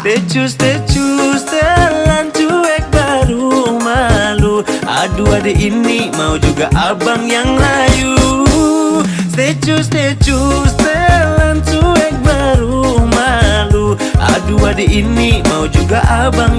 Setelan cuek baru malu. Aduh adik ini mau juga abang yang layu. Setelan cuek baru malu. Aduh adik ini mau juga abang